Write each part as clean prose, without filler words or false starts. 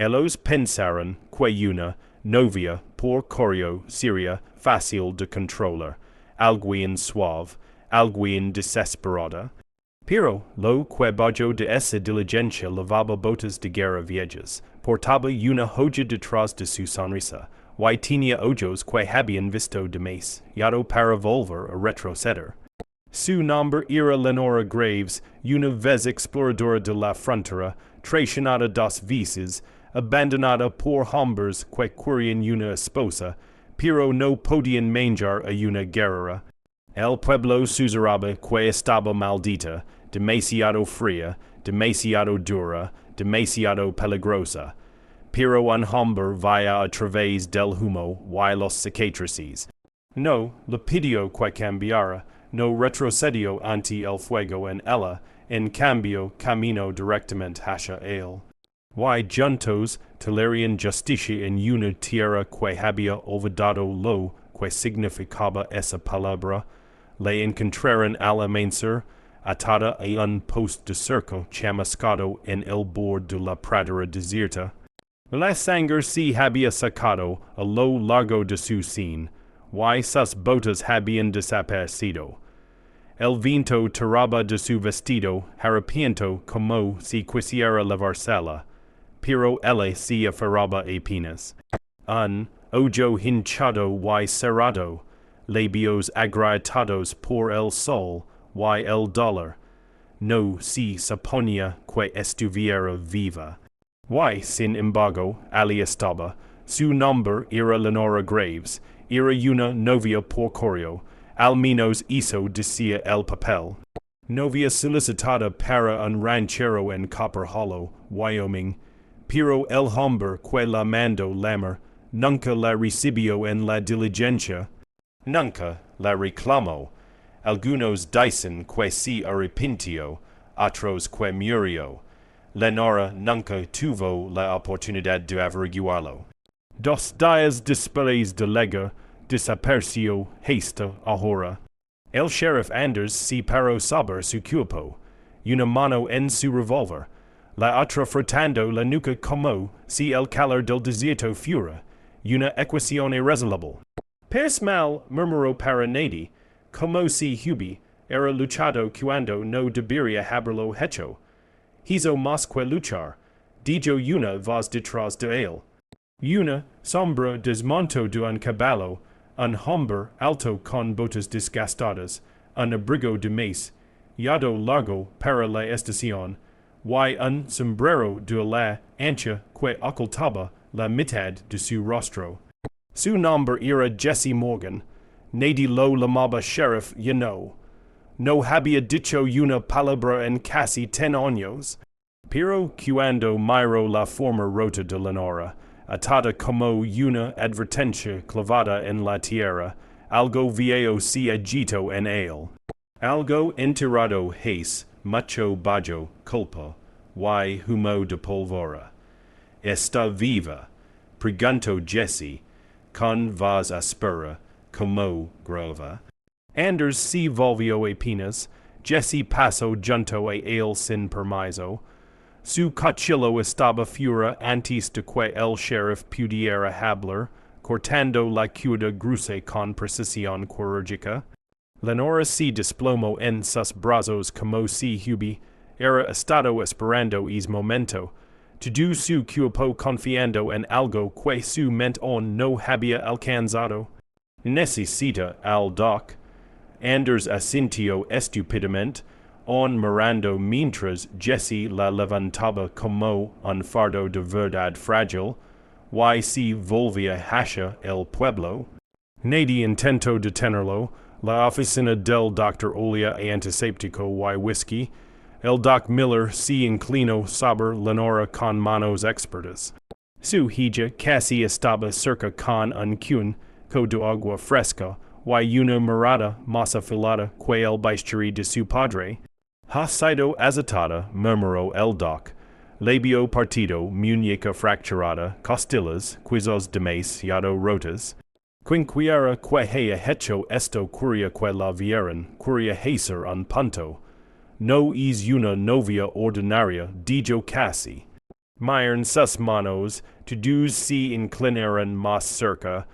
Ellos pensaron que una novia por correo sería fácil de controlar, alguien suave, alguien desesperada. Pero lo que bajo de esa diligencia lavaba botas de guerra viejas, portaba una joya detrás de su sonrisa, y tenía ojos que habían visto demasiado para volver a retroceder. Su nombre era Lenora Graves, una vez exploradora de la frontera, traicionada dos veces, abandonada por hombres que querían una esposa, pero no podían manjar a una guerrera. El pueblo susurraba que estaba maldita, demasiado fría, demasiado dura, demasiado peligrosa. Pero un hombre vaya a través del humo y los cicatrices. No le pidió que cambiara, no retrocedió ante el fuego en ella, en cambio caminó directamente hacia él. Y juntos tolerarían justicia en una tierra que había olvidado lo que significaba esa palabra, le encontraron al amanecer, atada a un poste de cerco chamuscado en el borde de la pradera desierta. La sangre se había sacado a lo largo de su sien, y sus botas habían desaparecido. El viento tiraba de su vestido, harapiento como si quisiera lavársela, pero él se aferraba apenas. Un ojo hinchado y cerrado, labios agrietados por el sol y el dolor, no se suponía que estuviera viva. Y sin embargo, allí estaba. Su nombre era Lenora Graves, era una novia por correo, al menos eso decía el papel. Novia solicitada para un ranchero en Copper Hollow, Wyoming, pero el hombre que la mandó llamar nunca la recibió en la diligencia, nunca la reclamó. Algunos dicen que se arrepintió, otros que murió. Lenora nunca tuvo la oportunidad de averiguarlo. 2 días después de llegar, desapareció Esta ahora. El sheriff Anders se paró sobre su cuerpo, una mano en su revólver, la otra frotando la nuca como si el calor del desierto fuera una ecuación irresoluble. Pers mal murmuró para Nady, como si Hubie era luchado cuando no debería haberlo hecho. Hizo más que luchar, dijo una voz detrás de él. Una sombra desmontó de un caballo, un hombre alto con botas desgastadas, un abrigo de maíz, yado largo para la estación, y un sombrero de ala ancha que ocultaba la mitad de su rostro. Su nombre era Jesse Morgan. Nady lo llamaba sheriff, No había dicho una palabra en casi 10 años. Pero cuando miró la forma rota de Lenora, atada como una advertencia clavada en la tierra, algo viejo se agitó en él. Algo enterrado es, mucho bajo culpa, y humo de pólvora. Está viva, preguntó Jesse, con voz áspera, como grava. Anders se volvió apenas. Jesse pasó junto a él sin permiso. Su cuchillo estaba fuera antes de que el sheriff pudiera hablar, cortando la cuerda gruesa con precisión quirúrgica. Lenora se desplomó en sus brazos como si hubiera estado esperando ese momento. Todo su cuerpo confiando en algo que su mente no había alcanzado. Necesita al doc. Anders asintió estúpidamente, mirando mientras Jesse la levantaba como un fardo de verdad frágil, y se volvía hacia el pueblo. Nady intentó detenerlo, la oficina del doctor olía a antiséptico y whisky. El doc Miller se inclinó sobre Lenora con manos expertas. Su hija casi estaba cerca con un cunco de agua fresca y una mirada más afilada que el bisturí de su padre. Ha sido azotada, murmuró el doc, labio partido, muñeca fracturada, costillas, quizás demasiado rotas. Quinquiera que haya hecho esto quería que la vieran, quería hacer un punto. No es una novia ordinaria, dijo casi. Myron sus manos, to dus si inclineran mas cerca,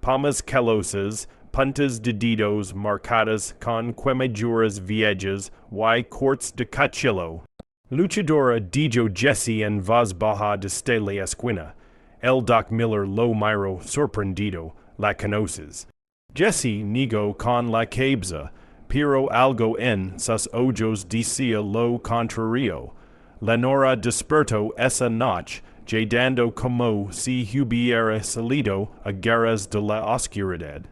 palmas calosas, puntas de dedos marcadas con quemaduras viejas y cortes de cachillo. Luchadora dijo Jesse en voz baja de Stele Esquina. El Doc Miller lo miro sorprendido, la conoces. Jesse nigo con la cabeza, pero algo en sus ojos decía lo contrario. Lenora despertó esa noche, dando como si hubiera salido a guerras de la oscuridad.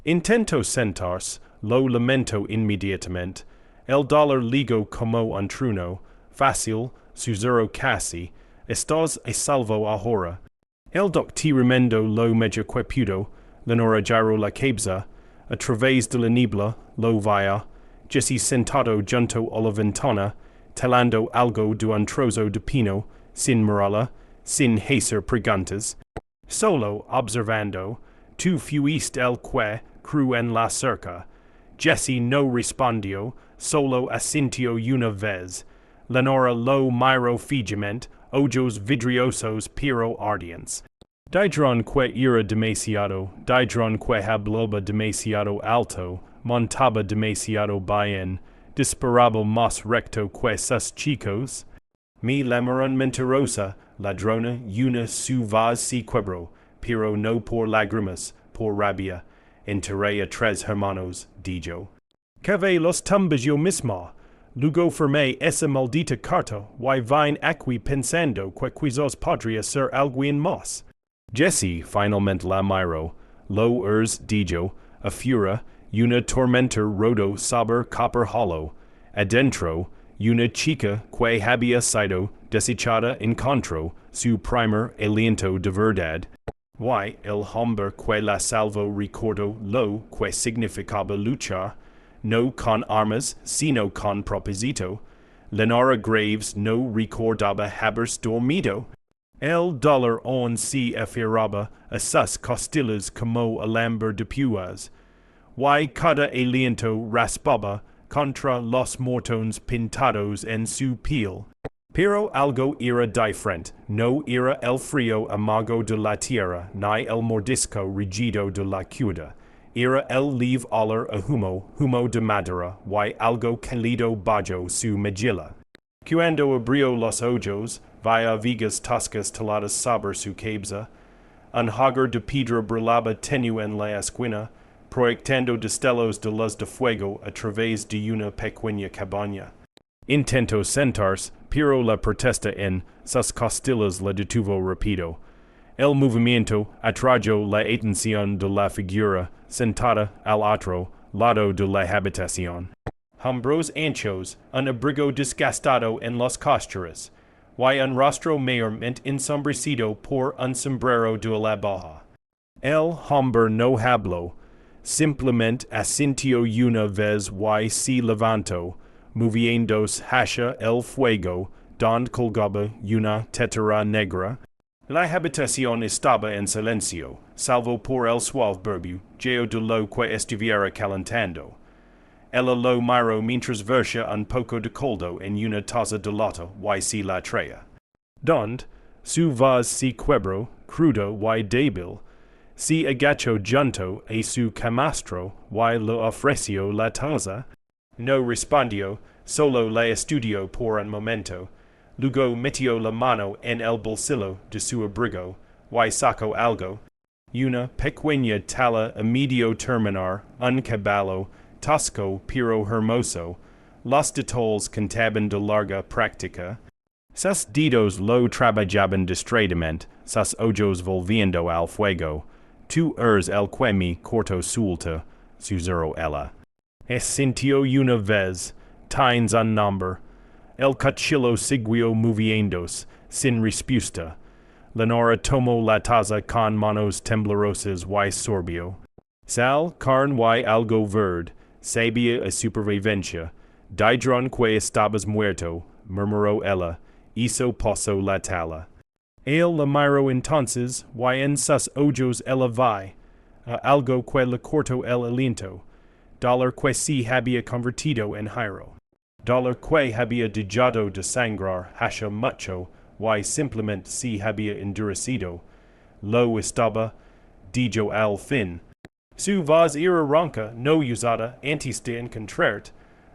Intento sentarse, lo lamento inmediatamente. El dolor ligo como un trueno, fácil, suzero casi, estás a salvo ahora. El doctor remendo lo medio puedo, Lenora giro la cabeza, a través de la niebla, lo vaya, Jesse sentado junto a la ventana, talando algo de un trozo de pino, sin mirarla, sin hacer preguntas. Solo observando, tu fuiste el que cru en la cerca. Jesse no respondió, solo asintió una vez. Lenora lo miro fijamente, ojos vidriosos pero ardientes. Didron que era demasiado, didron que hablaba demasiado alto, montaba demasiado bien, disparable más recto que sus chicos. Mi llamaron mentirosa, ladrona, una su voz si quebró, pero no por lágrimas, por rabia. Enterré a tres hermanos, dijo. Que ve los tumbas yo misma. Luego firmé esa maldita carta, y vine aquí pensando que quizás podría ser alguien más. Jesse finalmente la miró, lo dijo, a fura, una tormenta rodo sobre copper hollow. Adentro, una chica que había sido desechada encontró su primer aliento de verdad. Y el hombre que la salvó recordó lo que significaba luchar, no con armas, sino con propósito. Lenora Graves no recordaba haber dormido. El dolor aún se aferraba a sus costillas como alambre de púas. Y cada aliento raspaba contra los mortones pintados en su piel. Pero algo era diferente, no era el frío amargo de la tierra, ni el mordisco rígido de la cuerda. Era el live olor a humo de madera, y algo cálido bajo su mejilla. Cuando abrió los ojos, via vigas toscas taladas sobre su cabeza. Un hogar de piedra brillaba tenue en la esquina, proyectando destellos de luz de fuego a través de una pequeña cabaña. Intentó sentarse, pero la protesta en sus costillas la detuvo rápido. El movimiento atrajo la atención de la figura sentada al otro lado de la habitación. Hombros anchos, un abrigo desgastado en las costuras, y un rostro mayormente ensombrecido por un sombrero de la baja. El hombre no habló, simplemente asintió una vez y se levantó, moviéndose hacia el fuego, donde colgaba una tetera negra. La habitación estaba en silencio, salvo por el suave burbujeo de lo que estuviera calentando. Ella lo miró mientras versa un poco de caldo en una taza de lata y se la traía. Donde, su voz se quebró, crudo y débil, se agachó junto a su camastro y le ofreció la taza. No respondió, solo la estudió por un momento. Luego metió la mano en el bolsillo de su abrigo y sacó algo. Una pequeña tala a medio terminar, un caballo, tosco pero hermoso. Los detalles contaban de larga práctica. Sus dedos lo trabajaban distraidamente, sus ojos volviendo al fuego. Tu eres el que me cortó suelta, susurró ella. Sintió una vez, tienes un nombre. El cuchillo siguió moviéndose, sin respuesta. Lenora tomó la taza con manos temblorosas y sorbió. Sal, carne y algo verde, sabía a supervivencia. Didron que estabas muerto, murmuró ella, hizo paso la tala. Él la miró entonces, y en sus ojos ella vi algo que le cortó el aliento. Dolor que se había convertido en giro. Dolor que había dejado de sangrar hace mucho, y simplement si había endurecido, lo estaba, dijo al fin. Su voz era ronca, no usada antes de encontrarte.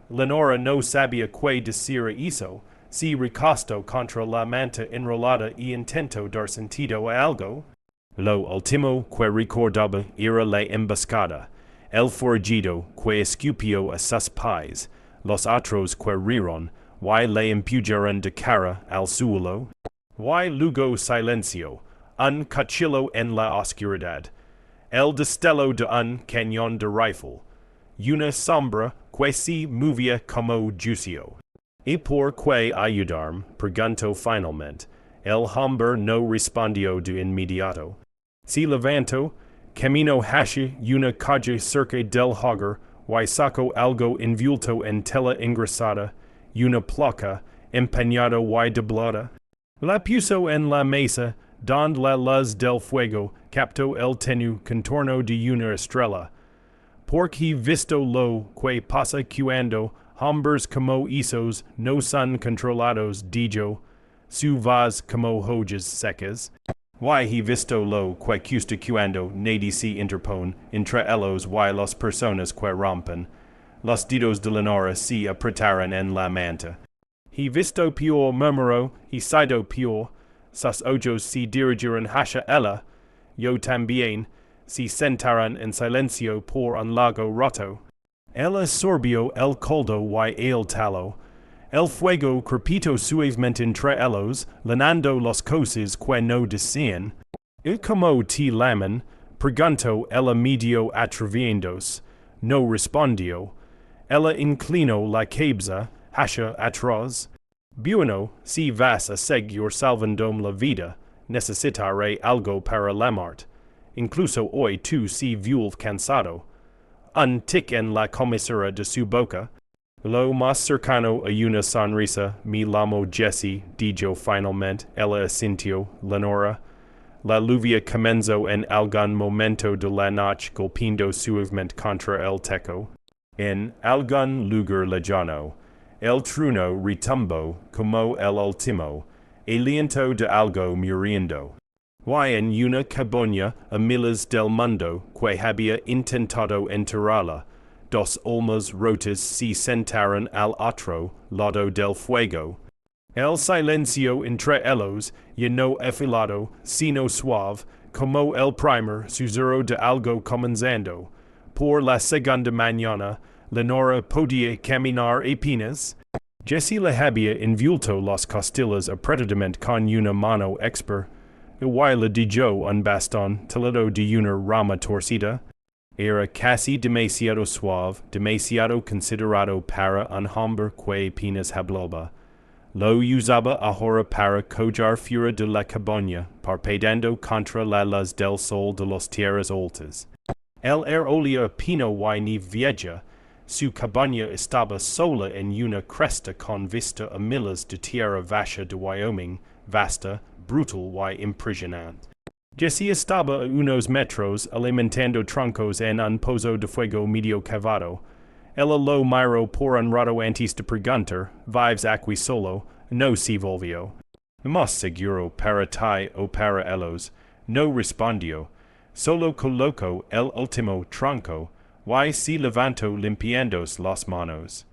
Lenora no sabía qué decir hizo, si recostó contra la manta enrolada y intentó dar sentido a algo. Lo último que recordaba era la emboscada, el forajido que escupió a sus pies, los otros que rieron, y le empujaron de cara al suelo, y luego silencio, un cuchillo en la oscuridad, el destello de un cañón de rifle, una sombra que se movía como juicio. Y por qué ayudarme, preguntó finalmente. El hombre no respondió de inmediato. Se levantó, caminó hacia una calle cerca del hogar, y sacó algo envuelto en tela engrasada, una placa, empeñada y doblada. La puso en la mesa, donde la luz del fuego captó el tenue contorno de una estrella. Porque visto lo que pasa cuando hombres como esos no son controlados, dijo, su voz como hojas secas. Y visto lo que custa cuando nadie se interpone entre ellos y las personas que rompen. Los dedos de Lenora se apretaron en la manta. Visto peor murmuró, sido peor, sus ojos se dirigieron hacia ella, yo también, se sentaron en silencio por un largo rato. Ella sorbió el caldo y el talo. El fuego crepitó suavemente entre ellos, llenando las cosas que no decían. ¿Y cómo te llaman? Preguntó ella medio atreviéndose. No respondió. Ella inclinó la cabeza hacia atrás. Bueno, si vas a seguir salvándome la vida, necesitaré algo para llamarte. Incluso hoy tú se vuelve cansado. Un tic en la comisura de su boca. Lo más cercano a una sonrisa, me llamo Jesse, dijo finalmente, ella asintió, Lenora. La lluvia comenzó en algún momento de la noche golpeando suavemente contra el techo. En algún lugar lejano, el trueno retumbó como el último, aliento de algo muriendo. Y en una cabaña a miles del mundo que había intentado enterrarla, dos almas rotas se sentaron al otro lado del fuego. El silencio entre ellos, ya no afilado, sino suave, como el primer susurro de algo comenzando. Por la segunda mañana, Lenora podía caminar apenas. Jesse le había envuelto las costillas apretadamente con una mano experta. Y le dio un bastón talado de una rama torcida. Era casi demasiado suave, demasiado considerado para un hombre que apenas hablaba. Lo usaba ahora para collar fuera de la cabaña, parpadeando contra la luz del sol de las tierras altas. Él olía pino y ni vieja. Su cabaña estaba sola en una cresta con vista a miles de tierra vacha de Wyoming, vasta, brutal y impresionante. Jesse estaba a unos metros alimentando troncos en un pozo de fuego medio cavado. Ella lo miró por un rato antes de preguntar, ¿vives aquí solo? No se volvió. Más seguro para ti o para ellos. No respondió. Solo colocó el último tronco, y se levantó limpiándose las manos.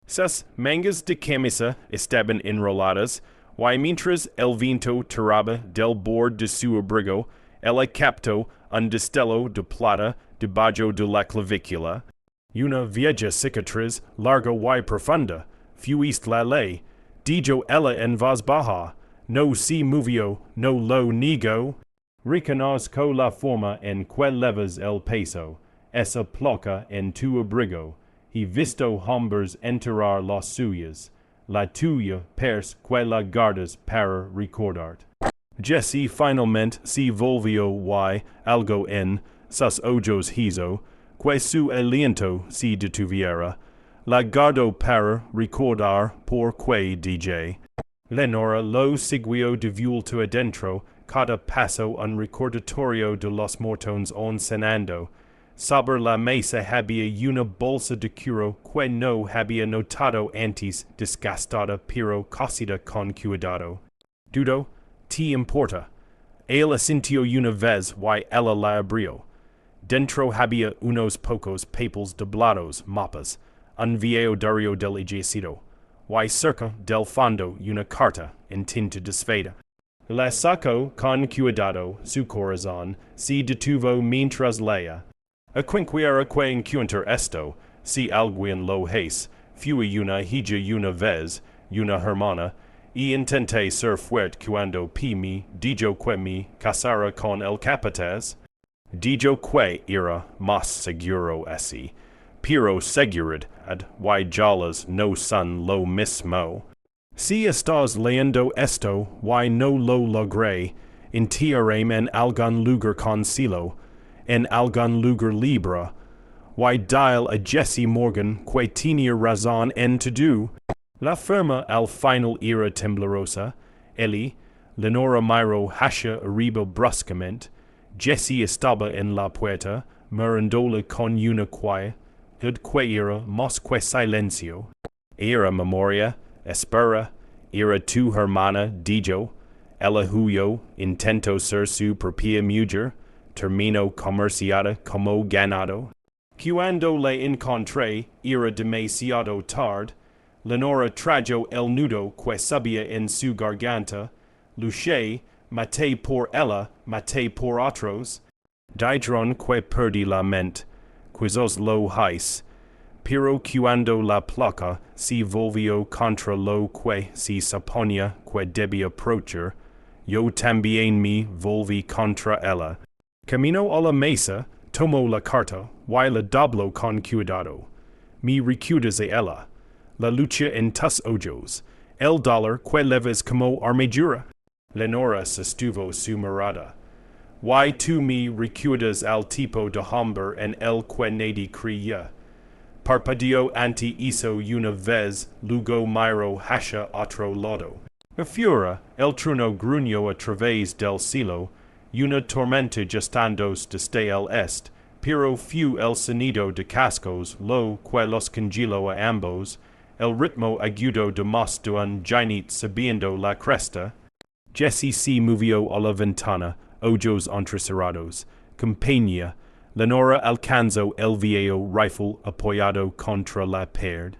Sus mangas de camisa estaban enroladas, y mientras el viento tiraba del borde de su abrigo, ella captó un destello de plata debajo de la clavícula. Una vieja cicatriz larga y profunda. Fuiste la ley. Dijo ella en voz baja. No se movió, no lo negó. Reconozco la forma en que levas el peso. Esa placa en tu abrigo. He visto hombres enterrar las suyas. La tuya parece que la guardas para recordarte. Jesse finalmente se volvió y, algo en sus ojos hizo, que su aliento se detuviera. La guardó para recordar por qué DJ. Lenora lo siguió de vuelta adentro, cada paso un recordatorio de los mortones on cenando. Sobre la mesa había una bolsa de cuero que no había notado antes, desgastada pero cosida con cuidado. Dudo, ti importa. El asintio una vez y ella la abrió. Dentro había unos pocos papels doblados mapas, un viejo diario del ejército, y cerca del fondo una carta en tinta desfeda. La sacó con cuidado, su corazón se detuvo mientras leía. A quinquiera que encuentre esto, si alguien lo hace, fui una hija una vez, una hermana, y intenté ser fuerte cuando mi dijo que me casara con el capataz. Dijo que era más seguro así, pero seguridad y jalas no son lo mismo. Si estás leyendo esto y no lo logré, enterrarme en algún lugar con silo, en algún lugar libre, y dile a Jesse Morgan que tenía razón en todo. La firma al final era temblorosa, Lenora miró hacia arriba bruscamente, Jesse estaba en la puerta, mirándola con una que era más que silencio. Era memoria, espera, era tu hermana, dijo. Ella huyó, intentó ser su propia mujer, terminó comerciada como ganado. Cuando le encontré, era demasiado tarde. Lenora trajo el nudo que subía en su garganta. Luché, maté por ella, maté por otros. Dijeron que perdí la mente, quizás lo hice. Pero cuando la placa se volvió contra lo que se suponía que debía aprovechar, yo también me volví contra ella. Camino a la mesa, tomó la carta, y la dobló con cuidado. Me recuerdas a ella. La lucha en tus ojos, el dolor que leves como armadura. Lenora sostuvo su mirada. Y tú me recuerdas al tipo de hombre en el que nadie creía. Parpadeó ante eso una vez, luego miró hacia otro lado. Afuera, el trueno gruñó a través del cielo, una tormenta gestándose desde el este, pero fue el sonido de cascos lo que los congeló a ambos, el ritmo agudo de más de un jinete subiendo la cresta. Jesse se movió a la ventana, ojos entrecerrados. Compañía, Lenora alcanzó el viejo rifle apoyado contra la pared.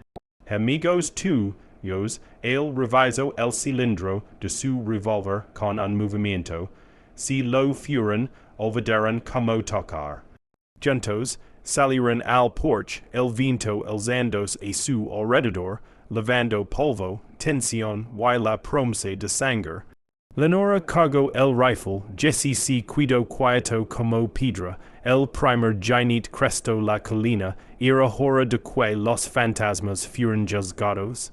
Amigos tuyos, él revisó el cilindro de su revólver con un movimiento. Si lo fueron, olvidaron cómo tocar. Juntos, salieron al porche, el viento alzándose a su alrededor, levando polvo, tensión y la promesa de sangre. Lenora cargó el rifle, Jesse se quedó quieto como piedra, el primer jinete crestó la colina, era hora de que los fantasmas fueran juzgados.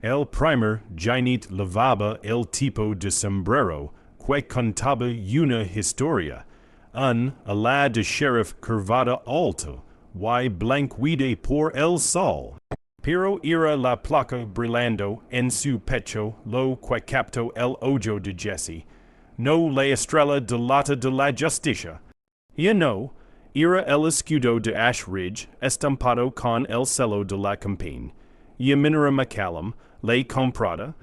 El primer jinete levaba el tipo de sombrero, que contaba una historia. Un ala de sheriff curvada alto, y blanqueada por el sol. Pero era la placa brillando en su pecho lo que captó el ojo de Jesse, no la estrella de la justicia. Y no, era el escudo de Ash Ridge estampado con el celo de la campaña. Y Minera McCallum, la comprada.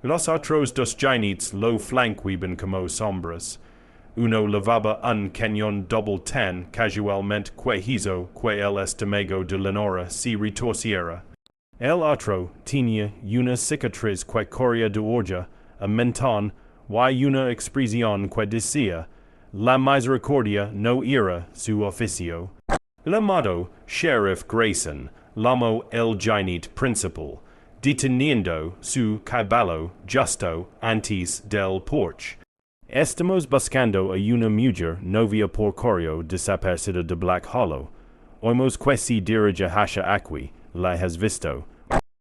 Los otros dos jinetes lo flanqueaban como sombras. Uno levaba un cañón doble tan casualmente que hizo que el estómago de Lenora se retorciera. El otro tenía una cicatriz que corría de orilla, a mentón, y una expresión que decía, la misericordia no era su oficio. El amado Sheriff Grayson llamó el jinete principal, deteniendo su caballo justo antes del porche. Estamos buscando a una mujer novia por correo desaparecida de Black Hollow. Oímos que se dirige hacia aquí. ¿La has visto?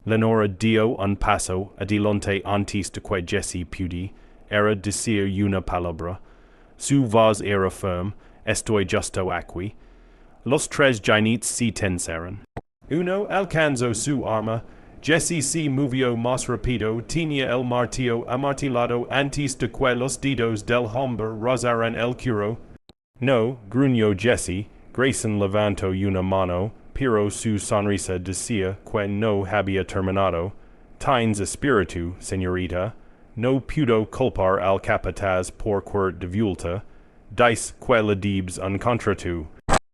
Lenora dio un paso adelante antes de que Jesse pudiera decir una palabra. Su voz era firme. Estoy justo aquí. Los tres jinetes se tensaron. Uno alcanzó su arma. Jesse se movió más rápido. Tenía el martillo amartillado antes de que los dedos del hombre rozaran el cuero. No, gruñó Jesse. Grayson levantó una mano, pero su sonrisa decía que no había terminado. Tienes espíritu, señorita. no pudo culpar al capataz por quert divulta, dice que ladibs uncontratu.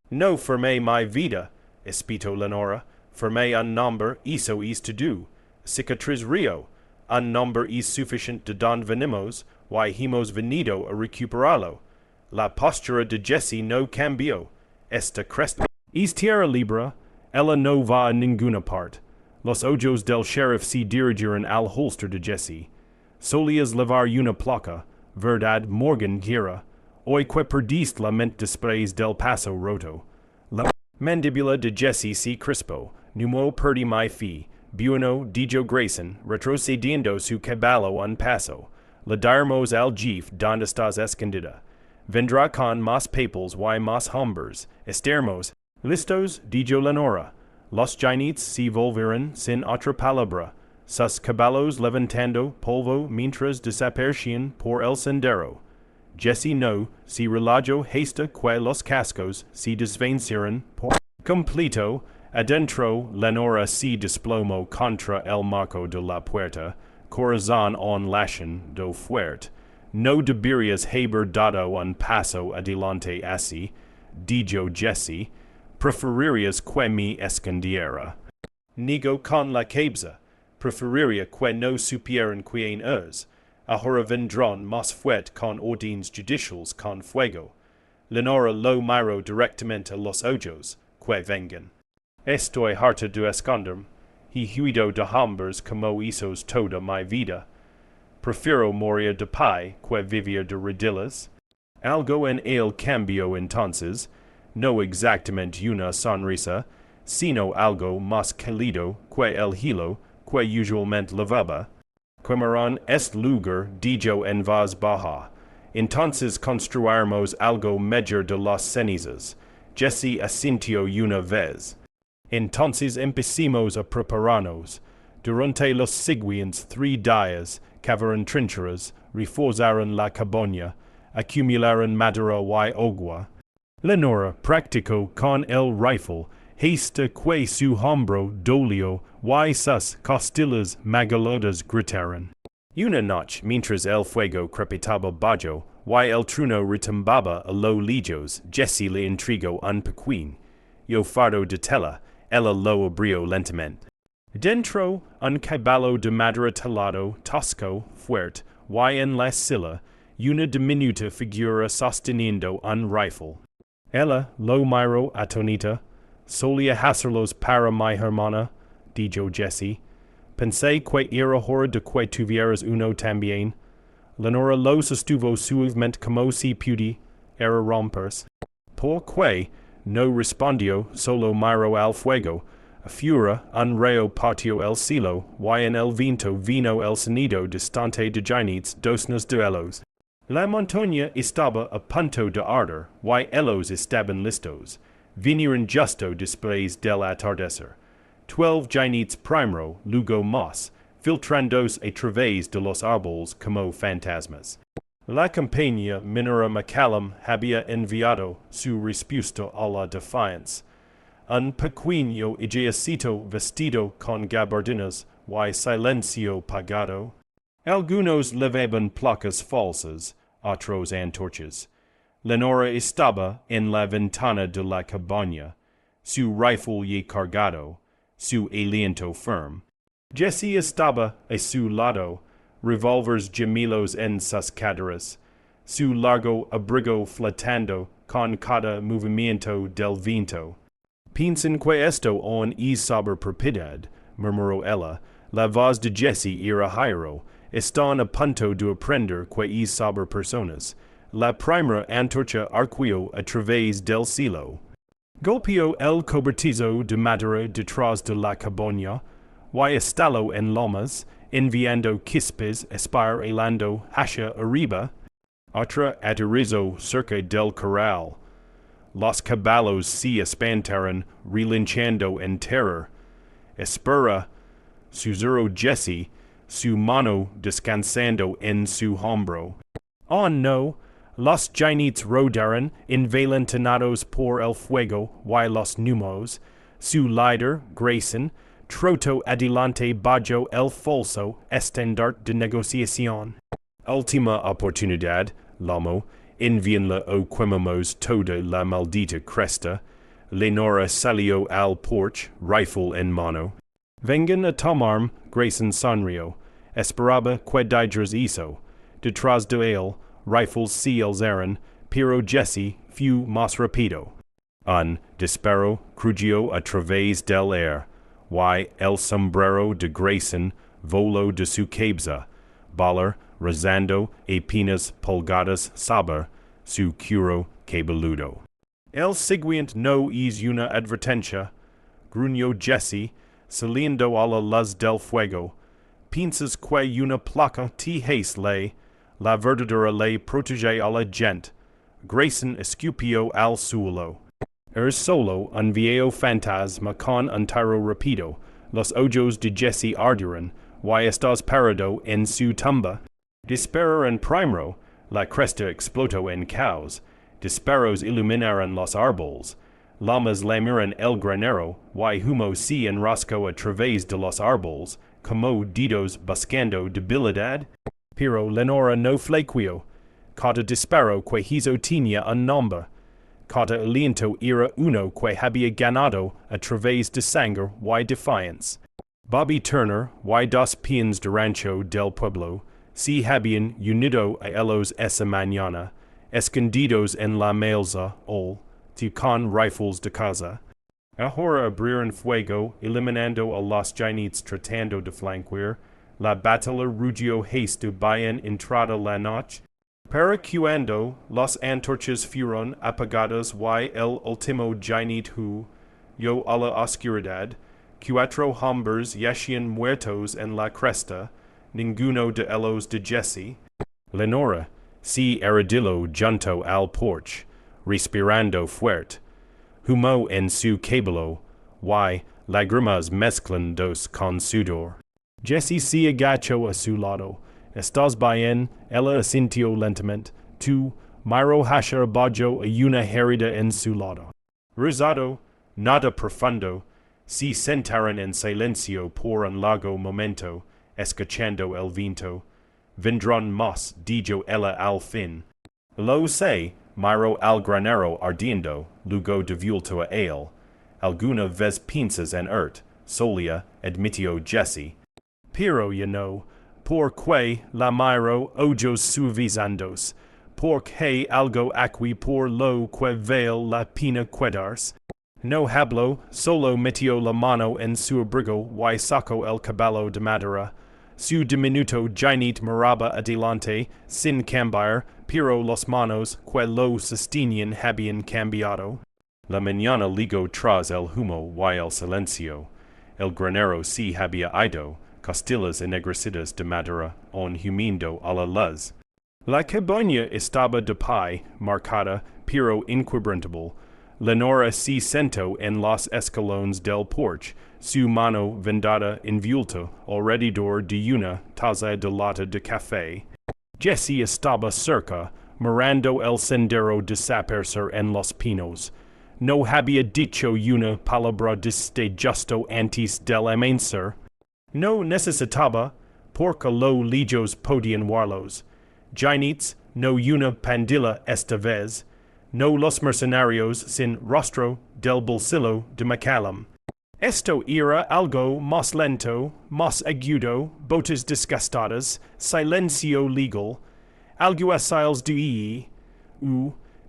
No firme my vida, espito Lenora, firme un nombre eso is to do, cicatriz rio, un nombre is sufficient de don venimos, y hemos venido a recuperarlo. La postura de Jesse no cambió, esta cresta is tierra libra, ella no va a ninguna part. Los ojos del sheriff se dirigiron al holster de Jesse. Solías levar una placa, verdad Morgan gira, hoy que perdiste la mente después del paso roto. La mandíbula de Jesse se crispó, numo perdi mi fe, buono dijo Grayson, retrocediendo su caballo un paso. Le darmos al jeef donde estás escondida. Vendrá con más papels y más hombres, estermos, listos, dijo Lenora. Los jinetes se volvieron sin otra palabra, sus caballos levantando polvo mientras desaparecían por el sendero. Jesse no se relajó hasta que los cascos se desvanecieron por completo. Adentro Lenora se desplomó contra el marco de la puerta, corazón en lachen do fuerte. No deberías haber dado un paso adelante así, dijo Jesse. Preferirías que me escondiera. Nigo con la cabeza, preferiría que no supieran quién es. Ahora vendrán más fuerte con órdenes judiciales con fuego. Lenora lo miró directamente a los ojos, que vengan. Estoy harta de esconderme, y huido de hombres como esos toda mi vida. Prefiero morir de pie que vivir de rodillas. Algo en él cambió entonces, no exactamente una sonrisa, sino algo más cálido que el hilo que usualmente levaba. Quemarán este lugar, dijo en voz baja. Entonces construiremos algo mejor de las cenizas. Jesse asintió una vez. Entonces empecimos a prepararnos. Durante los siguientes 3 días, cavaron trincheras, reforzaron la cabaña, acumularon madera y agua. Lenora practicó con el rifle, hasta que su hombro dolió y sus costillas magalotas gritaron. Una noche, mientras el fuego crepitaba bajo y el trueno retumbaba a lo lejos, Jesse le entregó un pequeño fardo de tela. Ella lo abrió lentamente. Dentro, un caballo de madera talado, tosco, fuerte, y en la silla, una diminuta figura sosteniendo un rifle. Ella lo miró atónita. Solía hacerlos para mi hermana, dijo Jesse. Pensé que era hora de que tuvieras uno también. Lenora lo sostuvo suavemente como si pudiera romperse. ¿Por qué? No respondió, solo miró al fuego. A fura, un rayo partió el cielo, y en el viento vino el sonido distante de jinetes dosnos duelos. La montaña estaba a punto de arder, y ellos estaban listos. Vinieron justo después del atardecer. 12 jinetes primero, luego más, filtrándose a través de los árboles como fantasmas. La compañía minera McCallum había enviado su respuesta a la defiance. Un pequeño ejército vestido con gabardinas y silencio pagado. Algunos llevaban placas falsas, otros antorchas. Lenora estaba en la ventana de la cabaña, su rifle ya cargado, su aliento firme. Jesse estaba a su lado, revólveres gemelos en sus caderas, su largo abrigo flotando con cada movimiento del viento. Piensen que esto aún es sobre propiedad, murmuró ella. La voz de Jesse era Jairo. Están a punto de aprender que es sobre personas. La primera antorcha arqueó a través del cielo. Golpeó el cobertizo de madera detrás de la cabaña, y estaló en lomas, enviando quispes espiralando hacia arriba. Otra aterrizó cerca del corral. Los caballos se espantaron, relinchando en terror. Espera, susurró Jesse, su mano descansando en su hombro. Oh no, los jinetes rodaron, envalentanados por el fuego y los humos. Su líder, Grayson, troto adelante bajo el falso estandarte de negociación. Última oportunidad, Lamo, envíenla o quemamos toda la maldita cresta. Lenora salió al porche, rifle en mano. Vengan a tomarme, Grayson sonrió. Esperaba que Didras hizo. Detrás de él, rifles se alzaron, pero Jesse fue más rápido. Un disparo crujió a través del air. El sombrero de Grayson voló de su cabeza. Balar, rozando apenas pulgadas sobre su cuero cabeludo. El siguiente no es una advertencia, gruñó Jesse, saliendo a la luz del fuego. Piensas que una placa te hace ley, la verdadera ley protege a la gente. Grayson escupió al suelo. Solo un viejo fantasma con un tiro rápido. Los ojos de Jesse ardieron. Estás parado en su tumba. Dispararon primero. La cresta explotó en caos. Disparos iluminaron los árboles. Llamas lamieron el granero. Humo se enroscó a través de los árboles. Como dedos buscando debilidad. Pero Lenora no flaqueó. Cada disparo que hizo tenía un nombre. Cada aliento era uno que había ganado a través de sangre y defiance. Bobby Turner y dos peones de rancho del pueblo se habían unido a ellos esa mañana, escondidos en la maleza con rifles de caza. Ahora abrieron fuego, eliminando a los giants tratando de flanquear. La batalla rugió haste bien entrada la noche. Para cuando las antorchas fueron apagadas el último giant huyó a la oscuridad, 4 hombres yacían muertos en la cresta, ninguno de ellos de Jesse. Lenora se arrodilló junto al porche, respirando fuerte. Humo en su cabello, lágrimas mezclándose con sudor. Jesse se agachó a su lado. ¿Estás bien? Ella asintió lentamente. Tú, miró hacia abajo a una herida en su lado. Rezado, nada profundo, se sentaron en silencio por un largo momento, escuchando el viento. Vendrán más, dijo ella al fin. Lo sé, miró al granero ardiendo, luego devuelto a él. Alguna vez piensas en solia, admitió Jesse. Pero porque la miro ojos suavizandos, porque algo aquí por lo que veo la pena quedarse. No habló, solo metió la mano en su abrigo y sacó el caballo de madera. Su diminuto giant miraba adelante, sin cambiar, pero las manos que lo sostenían habían cambiado. La mañana ligó tras el humo y el silencio. El granero se había ido. Costillas ennegrecidas de madera, humiendo a la luz. La cabaña estaba de pie, marcada, pero inquebrantable. Lenora se sentó en los escalones del porche, su mano vendada envuelta alrededor de una taza de lata de café. Jesse estaba cerca, mirando el sendero desaparecer en los pinos. No había dicho una palabra desde justo antes del amanecer. No necesitaba, porque los lejos podían verlos. Giants, no una pandilla esta vez, no los mercenarios sin rostro del bolsillo de McCallum. Esto era algo más lento, más agudo, botas desgastadas, silencio legal, alguaciles de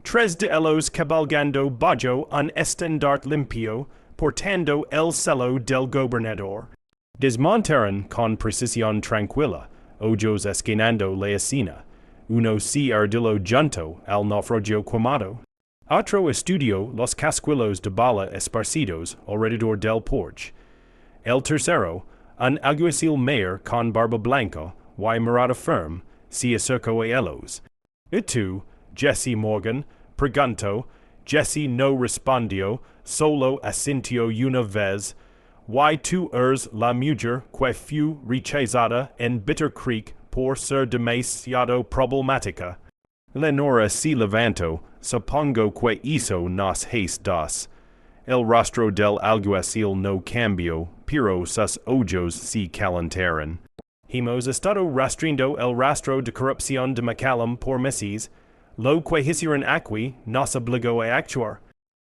tres de ellos cabalgando bajo un estandarte limpio, portando el celo del gobernador. Desmontaron con precisión tranquila, ojos esquinando la escena. Uno se arrodilló junto al naufragio quemado. Otro estudió los casquillos de bala esparcidos alrededor del porche. El tercero, un alguacil mayor con barba blanca y mirada firme, se acercó a ellos. ¿Y tú, Jesse Morgan? Preguntó. Jesse no respondió, solo asintió una vez. Tú eres la mujer que fue rechazada en Bitter Creek por ser demasiado problemática. Lenora se levantó, supongo que hizo nos hace dos. El rostro del alguacil no cambió, Piro sus ojos si calentaren. Hemos estado rastrindo el rastro de corrupción de Macallum por meses, lo que hicieron aquí nos obligó a actuar.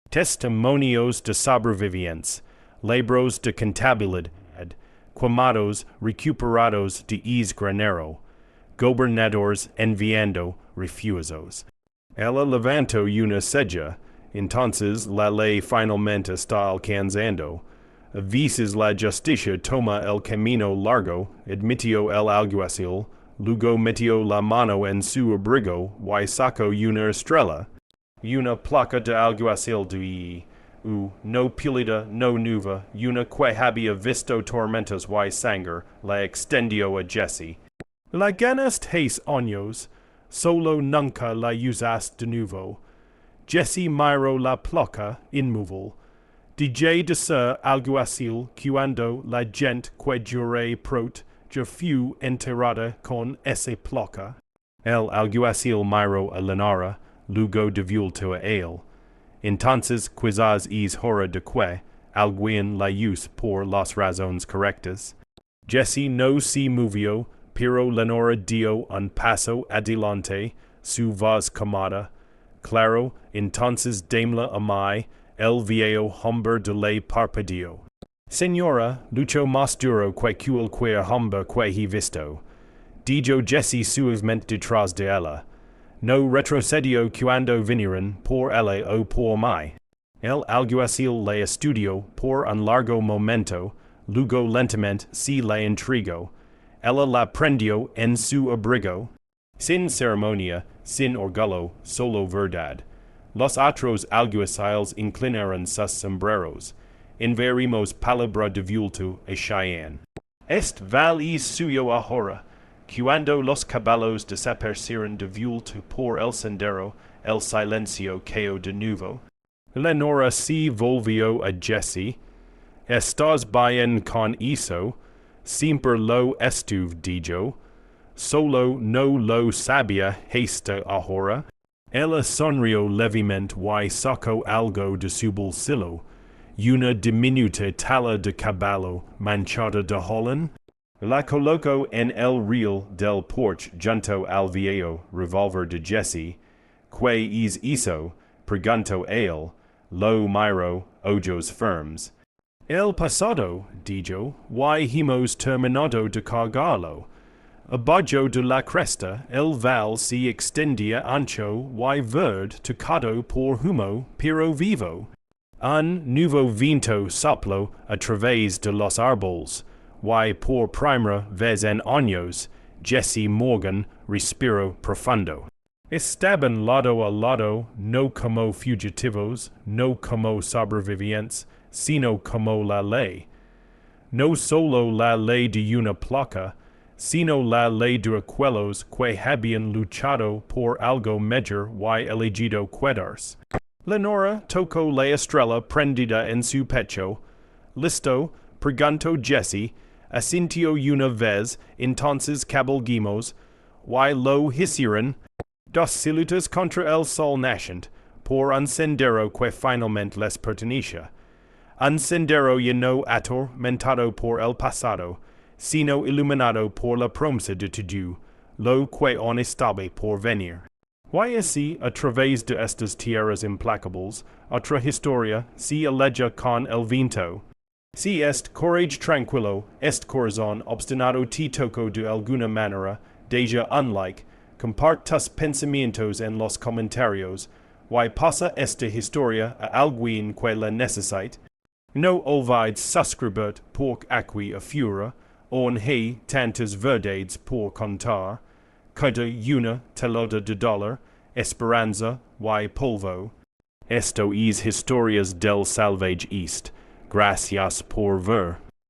Testimonios de sobrevivencia, libros de contabilidad, quemados recuperados de granero, gobernadores enviando refusos. Ella levantó una ceja, entonces la ley finalmente está alcanzando. A veces la justicia toma el camino largo, admitió el alguacil, luego metió la mano en su abrigo y sacó una estrella. Una placa de alguacil no pulida, no nueva, una que había visto tormentas y sangre, la extendió a Jesse. La ganaste 6 años, solo nunca la usaste de nuevo. Jesse miró la placa, inmóvil. DJ de ser alguacil cuando la gente que juré prot ya fue enterrada con esa placa. El alguacil miró a Lenora, luego devuelto a él. Entonces quizás es hora de que alguien la use por las razones correctas. Jesse no se movió, pero Lenora dio un paso adelante, su voz calmada. Claro, entonces démosle a mí, el viejo hombre de ley parpadeó. Señora, lucho más duro que cualquier hombre que he visto. Dijo Jesse suavemente detrás de ella. No retrocedió cuando vinieron por ella o por mí. El alguacil la estudió por un largo momento, luego lentamente se la entregó. Ella la prendió en su abrigo. Sin ceremonia, sin orgullo, solo verdad. Los otros alguaciles inclinaron sus sombreros. Enviaremos palabra de vulto a Cheyenne. Val es suyo ahora. Cuando los caballos desaparecieron de vulto por el sendero, el silencio cayó de nuevo. Lenora se volvió a Jesse. ¿Estás bien con eso? Siempre lo estuve, dijo. Solo no lo sabía hasta ahora. Ella sonrió levemente y sacó algo de su bolsillo. Una diminuta tala de caballo manchada de holland. La colocó en el riel del porche junto al viejo revólver de Jesse. ¿Qué es eso? Preguntó él. Lo miró, ojos firmes. El pasado, dijo, y hemos terminado de cargarlo. Abajo de la cresta, el val se extendía ancho y verde tocado por humo, pero vivo. Un nuevo viento sopló a través de los árboles, y por primera vez en años, Jesse Morgan respiró profundo. Estaban lado a lado, no como fugitivos, no como sobrevivientes, sino como la ley. No solo la ley de una placa, sino la ley de aquellos que habían luchado por algo mejor y elegido quedarse. Lenora tocó la estrella prendida en su pecho. Listo, preguntó Jesse, asintió una vez, entonces cabalgamos, y lo hicieron, 2 salutos contra el sol naciente, por un sendero que finalmente les pertenecía. Un sendero ya no atormentado por el pasado, sino iluminado por la promesa de todo, lo que aún estaba por venir. Y así, a través de estas tierras implacables, otra historia se aleja con el viento. Si este courage tranquilo, este corazón obstinado te tocó de alguna manera, deja unlike, compartas pensamientos en los comentarios, y pasa esta historia a alguien que la necesite. No olvides suscribir por aquí a fura, on hay tantas verdades por contar, cada una telada de dólar, esperanza y polvo. Esto es Historias del Salvage East. Gracias por ver.